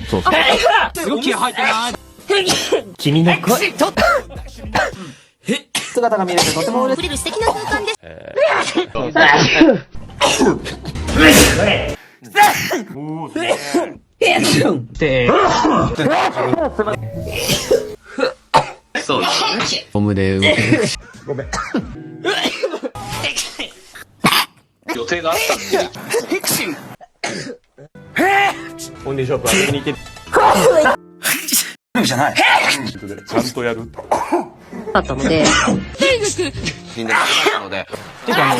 そうそう。すごい気合入ってない。君の声。姿が見れてとても嬉しい。素敵な空間です。そうですね。ゴムで動ける。ごめん。予定があったんで。コンディションアップ遊びに行って。じゃない。ちゃんとやる。だったので。みんな来ましたので。ていうか